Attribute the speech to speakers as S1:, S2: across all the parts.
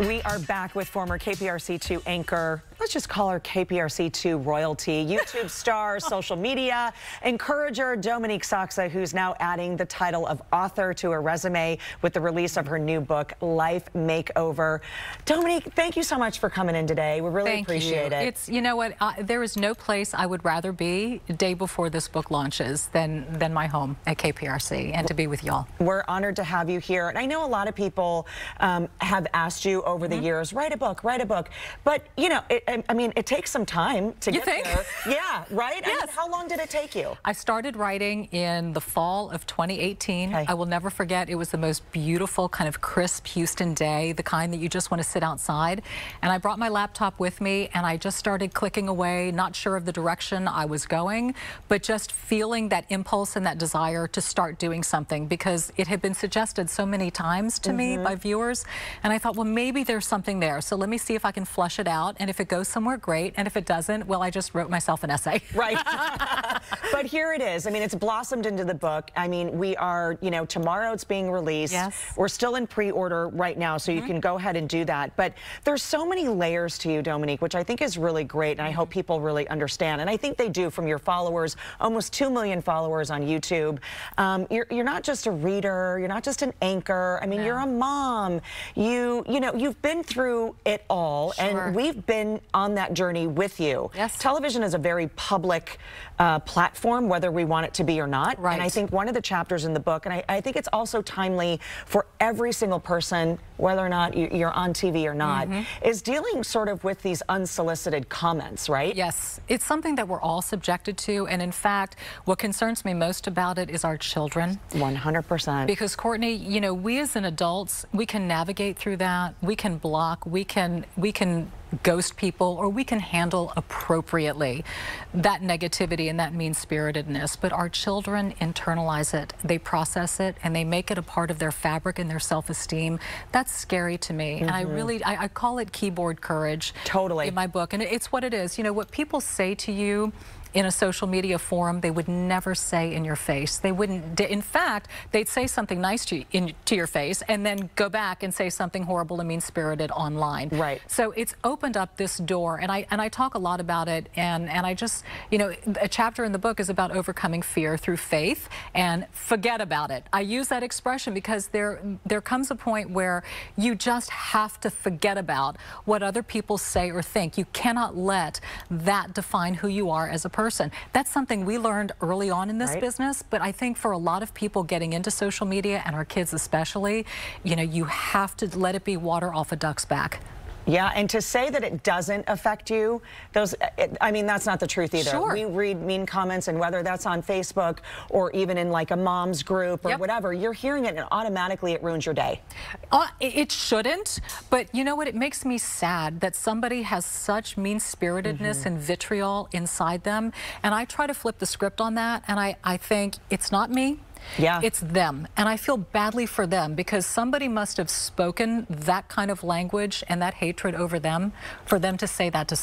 S1: We are back with former KPRC2 anchor, let's just call her KPRC2 royalty, YouTube star, social media encourager, Dominique Sachse, who's now adding the title of author to her resume with the release of her new book, Life Makeover. Dominique, thank you so much for coming in today. We really appreciate it.
S2: It's, you know what, there is no place I would rather be the day before this book launches than my home at KPRC and to be with y'all.
S1: We're honored to have you here. And I know a lot of people have asked you over the years, write a book. But, you know, I mean, it takes some time to get there. Yeah, right?
S2: Yes.
S1: I mean, how long did it take you?
S2: I started writing in the fall of 2018.
S1: Okay.
S2: I will never forget, it was the most beautiful, kind of crisp Houston day, the kind that you just want to sit outside. And I brought my laptop with me and I just started clicking away, not sure of the direction I was going, but just feeling that impulse and that desire to start doing something because it had been suggested so many times to me by viewers. And I thought, well, maybe there's something there. So let me see if I can flush it out. And if it goes somewhere, great. And if it doesn't, well, I just wrote myself an essay.
S1: Right. But here it is. I mean, it's blossomed into the book. I mean, we are, you know, tomorrow it's being released.
S2: Yes.
S1: We're still in pre-order right now, so you can go ahead and do that. But there's so many layers to you, Dominique, which I think is really great. And I hope people really understand. And I think they do from your followers, almost 2 million followers on YouTube. You're not just a reader. You're not just an anchor. I mean, you're a mom. You know, you've been through it all.
S2: Sure.
S1: And we've been on that journey with you.
S2: Yes.
S1: Television is a very public platform, whether we want it to be or not.
S2: Right.
S1: And I think one of the chapters in the book, and I think it's also timely for every single person, whether or not you're on TV or not, is dealing sort of with these unsolicited comments, right?
S2: Yes, it's something that we're all subjected to. And in fact, what concerns me most about it is our children.
S1: 100%.
S2: Because Courtney, you know, we as an adults, we can navigate through that. We can block, we can ghost people, or we can handle appropriately that negativity and that mean-spiritedness. But our children internalize it, they process it, and they make it a part of their fabric and their self-esteem. That's scary to me. And I call it keyboard courage.
S1: Totally.
S2: In my book. And it's what it is. You know, what people say to you in a social media forum, they would never say in your face. They wouldn't, in fact, they'd say something nice to your face and then go back and say something horrible and mean-spirited online.
S1: Right.
S2: So it's opened up this door, and I talk a lot about it, and I just, you know, a chapter in the book is about overcoming fear through faith and forget about it. I use that expression because there comes a point where you just have to forget about what other people say or think. You cannot let that define who you are as a person. That's something we learned early on in this business, but I think for a lot of people getting into social media, and our kids especially, you know, you have to let it be water off a duck's back.
S1: Yeah, and to say that it doesn't affect you, I mean, that's not the truth either.
S2: Sure.
S1: We read mean comments, and whether that's on Facebook or even in like a mom's group or whatever, you're hearing it and automatically it ruins your day.
S2: It shouldn't, but you know what? It makes me sad that somebody has such mean-spiritedness and vitriol inside them, and I try to flip the script on that, and I think it's not me.
S1: Yeah.
S2: It's them. And I feel badly for them because somebody must have spoken that kind of language and that hatred over them for them to say that to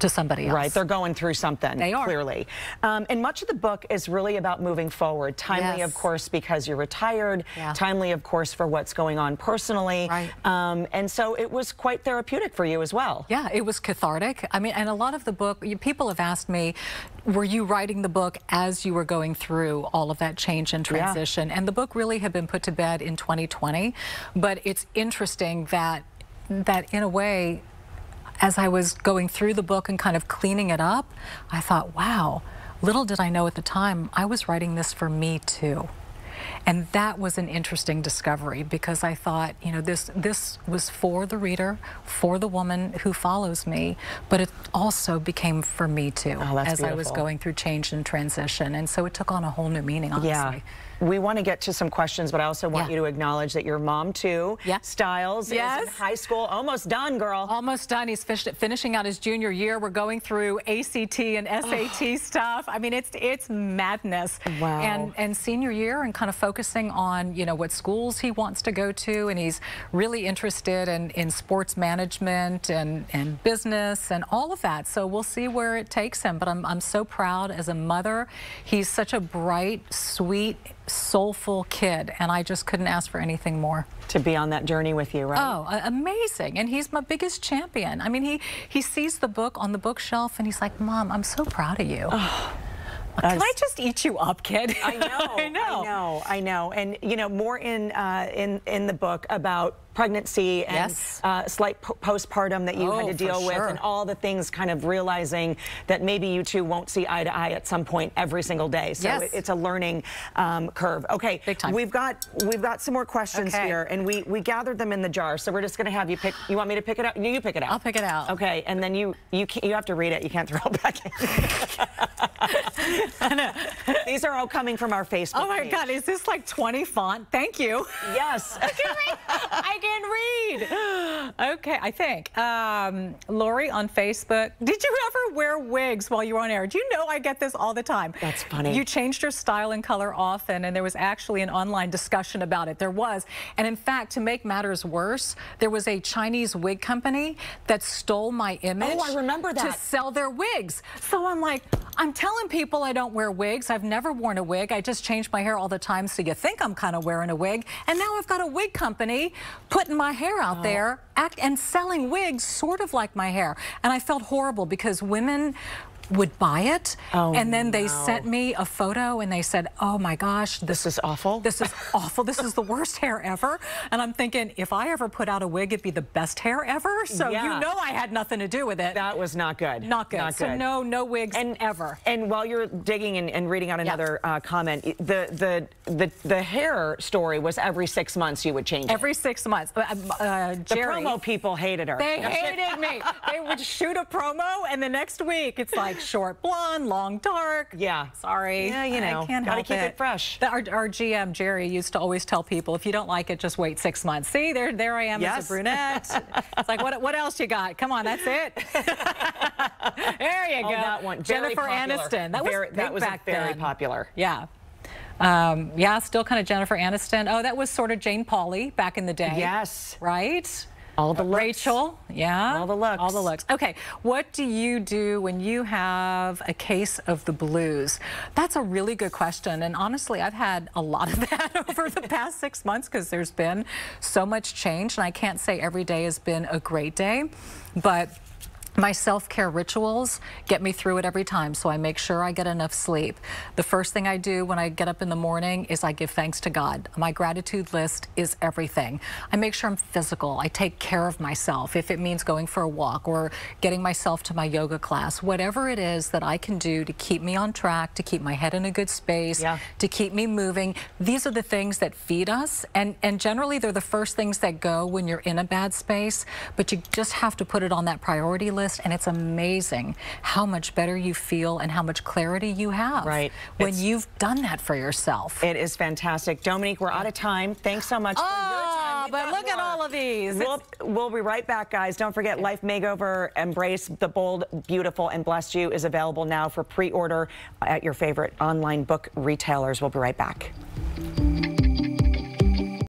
S2: somebody else.
S1: Right, they're going through something. They are. Clearly. And much of the book is really about moving forward. Timely, of course, because you're retired. Timely, of course, for what's going on personally.
S2: Right.
S1: And so it was quite therapeutic for you as well.
S2: Yeah, it was cathartic. I mean, and a lot of the book, people have asked me, were you writing the book as you were going through all of that change and transition? And the book really had been put to bed in 2020. But it's interesting that in a way, as I was going through the book and kind of cleaning it up, I thought, wow, little did I know at the time, I was writing this for me too. And that was an interesting discovery because I thought, you know, this was for the reader, for the woman who follows me, but it also became for me too, as I was going through change and transition. And so it took on a whole new meaning, honestly.
S1: Yeah. We want to get to some questions, but I also want you to acknowledge that your mom, too, Styles, is in high school. Almost done, girl.
S2: Almost done. He's finishing out his junior year. We're going through ACT and SAT stuff. I mean, it's madness.
S1: Wow.
S2: And senior year and kind of focusing on, you know, what schools he wants to go to, and he's really interested in sports management and business and all of that. So we'll see where it takes him, but I'm so proud as a mother. He's such a bright, sweet, soulful kid, and I just couldn't ask for anything more.
S1: To be on that journey with you, right?
S2: Oh, amazing. And he's my biggest champion. I mean, he sees the book on the bookshelf and he's like, Mom, I'm so proud of you. Oh, can I just eat you up, kid?
S1: I know, I know. And you know, more in the book about pregnancy and slight postpartum that you had to deal with, and all the things, kind of realizing that maybe you two won't see eye to eye at some point every single day. So it's a learning curve. Okay,
S2: big time.
S1: We've got some more questions here, and we gathered them in the jar. So we're just going to have you pick. You want me to pick it out? You pick it out.
S2: I'll pick it out.
S1: Okay, and then you have to read it. You can't throw it back in. These are all coming from our Facebook
S2: Oh my
S1: page.
S2: God, is this like 20 font? Thank you.
S1: Yes.
S2: I can read. Okay, I think. Lori on Facebook, did you ever wear wigs while you were on air? Do you know I get this all the time?
S1: That's funny.
S2: You changed your style and color often, and there was actually an online discussion about it. There was. And in fact, to make matters worse, there was a Chinese wig company that stole my image.
S1: Oh, I remember that.
S2: To sell their wigs. So I'm like, I'm telling people I don't wear wigs. I've never worn a wig. I just change my hair all the time, so you think I'm kind of wearing a wig. And now I've got a wig company putting my hair out there and selling wigs sort of like my hair. And I felt horrible because women would buy it, and then they sent me a photo and they said, oh my gosh,
S1: this is awful.
S2: This is awful. This is the worst hair ever. And I'm thinking, if I ever put out a wig, it'd be the best hair ever. So you know I had nothing to do with it.
S1: That was not good.
S2: Not good. So no wigs ever.
S1: And while you're digging and reading out another comment, the hair story was every 6 months you would change it.
S2: Every 6 months.
S1: The promo people hated her.
S2: They hated me. They would shoot a promo, and the next week it's like short blonde, long dark.
S1: Yeah.
S2: Sorry.
S1: Yeah, you know.
S2: I can't
S1: Gotta
S2: help
S1: keep it fresh.
S2: Our GM, Jerry, used to always tell people, if you don't like it, just wait 6 months. See, there I am as a brunette. It's like, what else you got? Come on, that's it. There you go.
S1: That one.
S2: Jennifer Aniston. That was
S1: very popular.
S2: Yeah. Yeah, still kind of Jennifer Aniston. Oh, that was sort of Jane Pauley back in the day.
S1: Yes.
S2: Right?
S1: All the looks.
S2: Rachel, yeah.
S1: All the looks.
S2: All the looks. Okay, what do you do when you have a case of the blues? That's a really good question, and honestly, I've had a lot of that over the past 6 months because there's been so much change, and I can't say every day has been a great day, but my self-care rituals get me through it every time, so I make sure I get enough sleep. The first thing I do when I get up in the morning is I give thanks to God. My gratitude list is everything. I make sure I'm physical. I take care of myself, if it means going for a walk or getting myself to my yoga class. Whatever it is that I can do to keep me on track, to keep my head in a good space, to keep me moving. These are the things that feed us, and generally they're the first things that go when you're in a bad space, but you just have to put it on that priority list. And it's amazing how much better you feel and how much clarity you have when you've done that for yourself.
S1: It is fantastic. Dominique, we're out of time. Thanks so much for your time.
S2: But look at all of these.
S1: We'll be right back, guys. Don't forget, Life Makeover, Embrace the Bold, Beautiful, and Blessed You is available now for pre-order at your favorite online book retailers. We'll be right back.